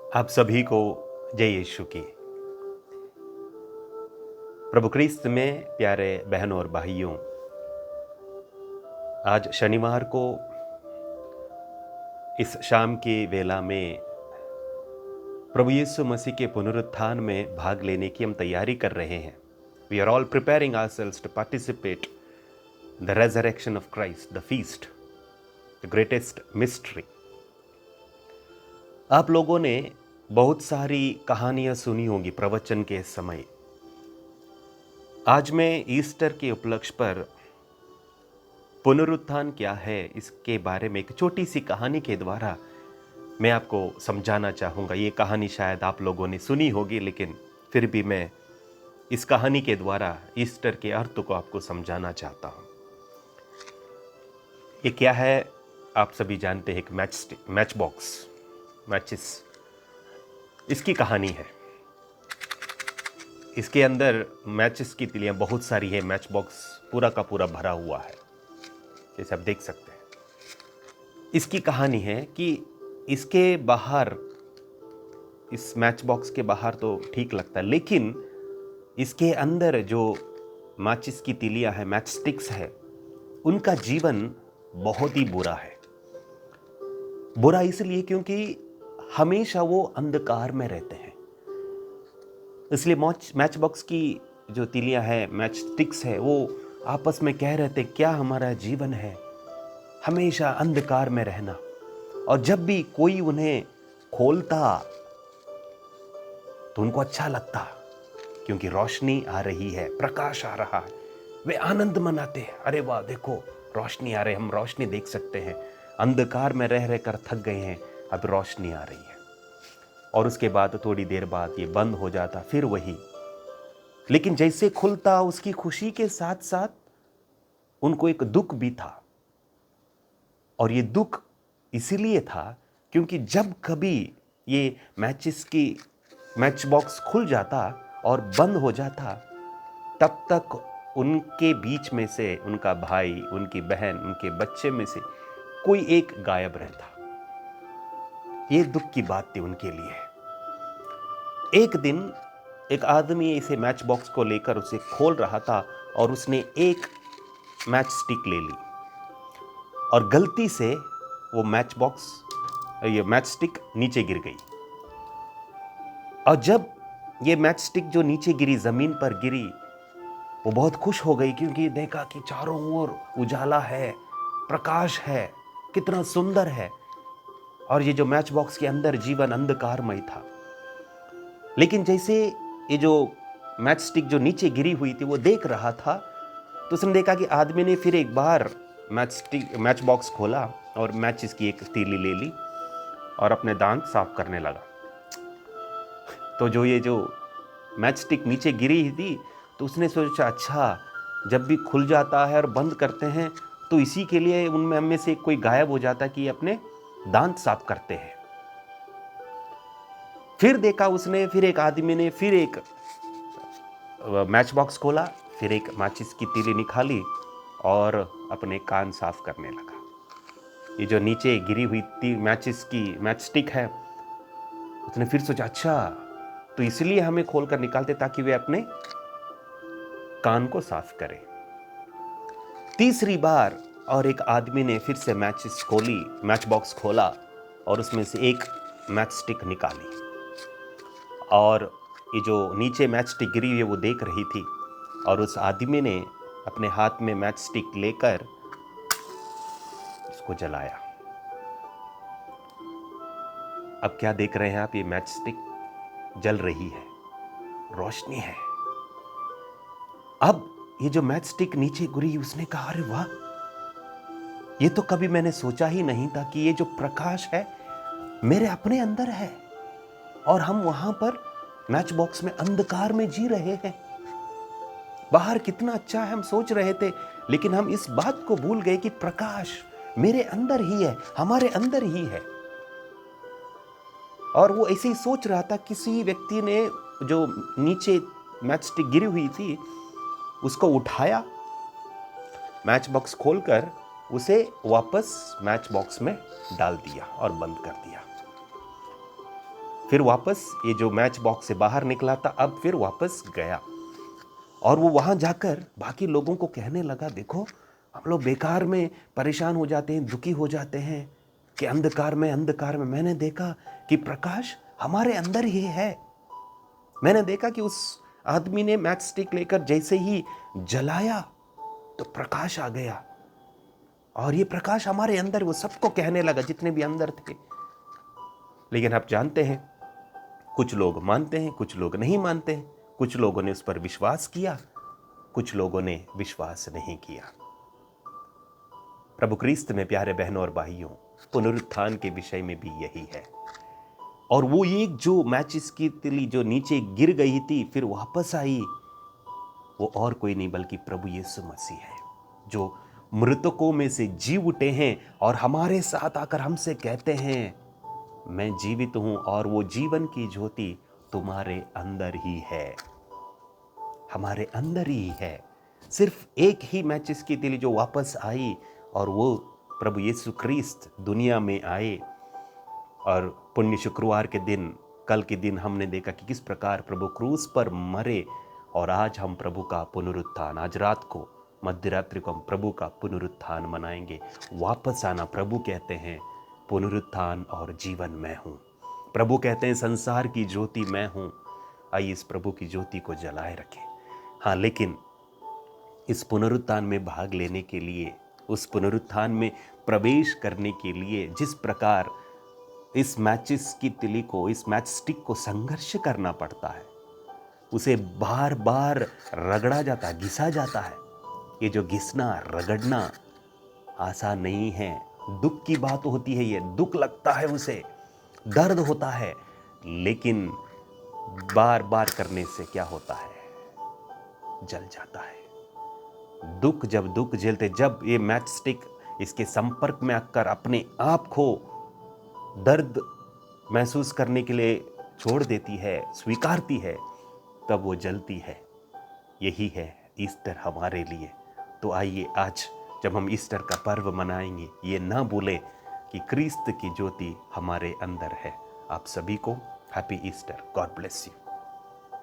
आप सभी को जय यीशु की। प्रभु क्रिस्त में प्यारे बहनों और भाइयों, आज शनिवार को इस शाम की वेला में प्रभु यीशु मसीह के पुनरुत्थान में भाग लेने की हम तैयारी कर रहे हैं। We are all preparing ourselves to participate the resurrection of Christ, the feast, the greatest mystery. आप लोगों ने बहुत सारी कहानियां सुनी होंगी प्रवचन के समय। आज मैं ईस्टर के उपलक्ष्य पर पुनरुत्थान क्या है इसके बारे में एक छोटी सी कहानी के द्वारा मैं आपको समझाना चाहूँगा। ये कहानी शायद आप लोगों ने सुनी होगी, लेकिन फिर भी मैं इस कहानी के द्वारा ईस्टर के अर्थ को आपको समझाना चाहता हूँ। ये क्या है आप सभी जानते हैं, एक मैच बॉक्स, मैचिस, इसकी कहानी है। इसके अंदर मैचेस की तिलियाँ बहुत सारी है। मैच बॉक्स पूरा का पूरा भरा हुआ है, जैसे आप देख सकते हैं। इसकी कहानी है कि इसके बाहर, इस मैच बॉक्स के बाहर तो ठीक लगता है, लेकिन इसके अंदर जो माचिस की तिलियाँ है, मैच स्टिक्स है, उनका जीवन बहुत ही बुरा है। बुरा इसलिए क्योंकि हमेशा वो अंधकार में रहते हैं। इसलिए मैच बॉक्स की जो तिलियाँ है, मैच स्टिक्स है, वो आपस में कह रहे थे क्या हमारा जीवन है, हमेशा अंधकार में रहना। और जब भी कोई उन्हें खोलता तो उनको अच्छा लगता, क्योंकि रोशनी आ रही है, प्रकाश आ रहा है। वे आनंद मनाते हैं, अरे वाह देखो रोशनी आ रही है, हम रोशनी देख सकते हैं, अंधकार में रह रह कर थक गए हैं, अब रोशनी आ रही है। और उसके बाद थोड़ी देर बाद ये बंद हो जाता, फिर वही। लेकिन जैसे खुलता, उसकी खुशी के साथ साथ उनको एक दुख भी था। और ये दुख इसीलिए था क्योंकि जब कभी ये मैच बॉक्स खुल जाता और बंद हो जाता, तब तक उनके बीच में से उनका भाई, उनकी बहन, उनके बच्चे में से कोई एक गायब रहता। ये दुख की बात थी उनके लिए। एक दिन एक आदमी इसे मैच बॉक्स को लेकर उसे खोल रहा था और उसने एक मैच स्टिक ले ली और गलती से वो ये मैच स्टिक नीचे गिर गई। और जब ये मैच स्टिक जो नीचे गिरी, जमीन पर गिरी, वो बहुत खुश हो गई क्योंकि देखा कि चारों ओर उजाला है, प्रकाश है, कितना सुंदर है। और ये जो मैच बॉक्स के अंदर जीवन अंधकारमय था। लेकिन जैसे ये जो मैच स्टिक जो नीचे गिरी हुई थी वो देख रहा था, तो उसने देखा कि आदमी ने फिर एक बार मैच बॉक्स खोला और मैचेस की एक तीली ले ली और अपने दांत साफ करने लगा। तो ये जो मैच स्टिक नीचे गिरी थी, तो उसने सोचा अच्छा, जब भी खुल जाता है और बंद करते हैं तो इसी के लिए उनमें हम में से कोई गायब हो जाता कि अपने दांत साफ करते हैं। फिर देखा उसने, फिर एक आदमी ने फिर एक मैच बॉक्स खोला, फिर एक माचिस की तीली निकाली और अपने कान साफ करने लगा। ये जो नीचे गिरी हुई मैच स्टिक है, उसने फिर सोचा अच्छा, तो इसलिए हमें खोलकर निकालते ताकि वे अपने कान को साफ करें। तीसरी बार और एक आदमी ने फिर से मैच बॉक्स खोला और उसमें से एक मैच स्टिक निकाली और ये जो नीचे मैच स्टिक गिरी हुई है वो देख रही थी। और उस आदमी ने अपने हाथ में मैच स्टिक लेकर उसको जलाया। अब क्या देख रहे हैं आप, ये मैच स्टिक जल रही है, रोशनी है। अब ये जो मैच स्टिक नीचे गिरी, उसने कहा अरे वाह, ये तो कभी मैंने सोचा ही नहीं था कि ये जो प्रकाश है मेरे अपने अंदर है और हम वहां पर मैच बॉक्स में अंधकार में जी रहे हैं। बाहर कितना अच्छा है हम सोच रहे थे, लेकिन हम इस बात को भूल गए कि प्रकाश मेरे अंदर ही है, हमारे अंदर ही है। और वो ऐसे ही सोच रहा था, किसी व्यक्ति ने जो नीचे मैच स्टिक गिरी हुई थी उसको उठाया, मैच बॉक्स खोलकर उसे वापस मैच बॉक्स में डाल दिया और बंद कर दिया। फिर वापस ये जो मैच बॉक्स से बाहर निकला था, अब फिर वापस गया और वो वहाँ जाकर बाकी लोगों को कहने लगा, देखो हम लोग बेकार में परेशान हो जाते हैं, दुखी हो जाते हैं कि अंधकार में मैंने देखा कि प्रकाश हमारे अंदर ही है। मैंने देखा कि उस आदमी ने मैच स्टिक लेकर जैसे ही जलाया तो प्रकाश आ गया और ये प्रकाश हमारे अंदर, वो सबको कहने लगा जितने भी अंदर थे। लेकिन आप जानते हैं, कुछ लोग मानते हैं, कुछ लोग नहीं मानते हैं, कुछ लोगों ने उस पर विश्वास किया, कुछ लोगों ने विश्वास नहीं किया। प्रभु क्रिस्त में प्यारे बहनों और भाइयों, पुनरुत्थान के विषय में भी यही है। और वो एक जो मैचिस की तिली जो नीचे गिर गई थी फिर वापस आई, वो और कोई नहीं बल्कि प्रभु यीशु मसीह है, जो मृतकों में से जी उठे हैं और हमारे साथ आकर हमसे कहते हैं, मैं जीवित हूं और वो जीवन की ज्योति तुम्हारे अंदर ही है, हमारे अंदर ही है। सिर्फ एक ही मैचिस की तिली जो वापस आई और वो प्रभु यीशु क्रिस्त दुनिया में आए। और पुण्य शुक्रवार के दिन, कल के दिन हमने देखा कि किस प्रकार प्रभु क्रूस पर मरे और आज हम प्रभु का पुनरुत्थान, आज रात को मध्य रात्रि को हम प्रभु का पुनरुत्थान मनाएंगे। वापस आना, प्रभु कहते हैं पुनरुत्थान और जीवन मैं हूँ। प्रभु कहते हैं संसार की ज्योति मैं हूँ। आइए इस प्रभु की ज्योति को जलाए रखें। हाँ, लेकिन इस पुनरुत्थान में भाग लेने के लिए, उस पुनरुत्थान में प्रवेश करने के लिए जिस प्रकार इस मैचिस की तिली को, इस मैच स्टिक को संघर्ष करना पड़ता है, उसे बार बार रगड़ा जाता है, घिसा जाता है। ये जो घिसना रगड़ना आसान नहीं है, दुख की बात होती है, ये दुख लगता है, उसे दर्द होता है, लेकिन बार बार करने से क्या होता है, जल जाता है। दुख झेलते, जब ये मैच स्टिक इसके संपर्क में आकर अपने आप को दर्द महसूस करने के लिए छोड़ देती है, स्वीकारती है, तब वो जलती है। यही है ईस्टर हमारे लिए। तो आइए आज जब हम ईस्टर का पर्व मनाएंगे, ये ना भूलें कि क्रिस्त की ज्योति हमारे अंदर है। आप सभी को happy Easter. God bless you.